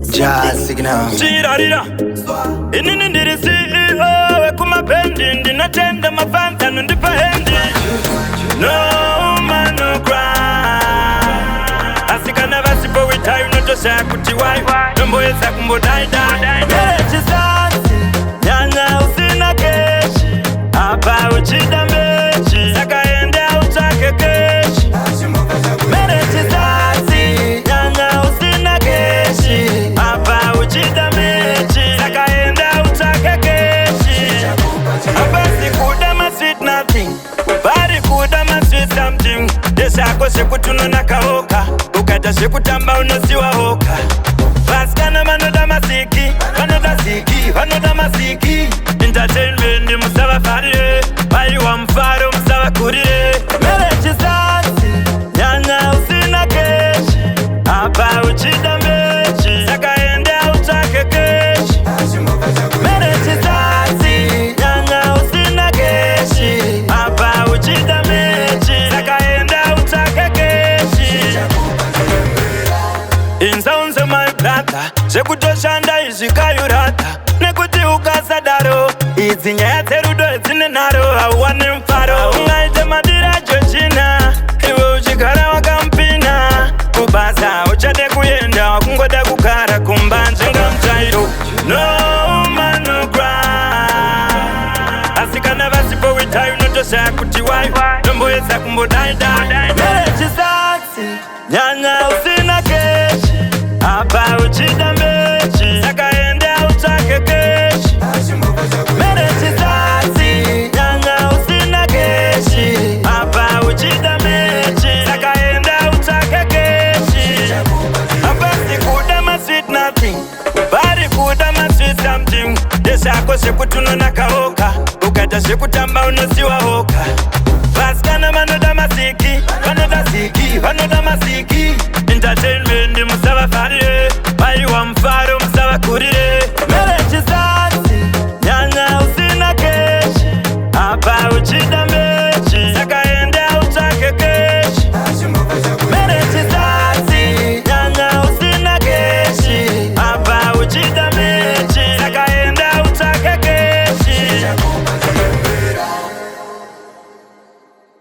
Jazz signal. Chirarira inini ndiri CEO wekumapendi ndinatenda mafanta nondipa hendi. No man no cry. Asikana vasipo witayu notosha kuti wai Nombo yesa kumbo daida Merechi sasi Nyanya usina keshi Apa uchida mechi Saka ende utake keshi Merechi sasi Nyanya usina keshi Apa uchida mechi Saka ende utake keshi Apa sikudama sweet nothing Bari kudama sweet something Desako shikutuno nakaoka Ukata shikutamba unosiwa hoka Vaskana manoda masiki Vanoda siki, vanoda masiki Entertainment musava farie Bayi wa mfaro musava kurie Merechi sasi Nyanya usina keshi Apa uchida mechi Saka ende utake keshi Merechi sasi Nyanya usina keshi Apa uchida mechi Saka ende utake keshi Inzaunze my brother Shekutoshanda ishikayurata Nekuti ukasadaro Izi nyaya terudo zine naro Hauwani mfaro Ungaite madira jochina Iwe uchikara wakampina Kubasa uchade kuyenda Wakungoda kukara kumbanje nga mchairo No man no cry Asikana vasipo witayu notosha kuti wai Nombo yesa kumbo daida Merechi saksi Nyanya usina keshi Apa uchida mechi Saka ende utake keshi Merechi sasi Nyanya usina keshi Apa uchida mechi Saka ende utake keshi Apa sikudama sweet nothing Bari kudama sweet something Desako shikutuno nakaoka Ukata shikutamba unosiwa hoka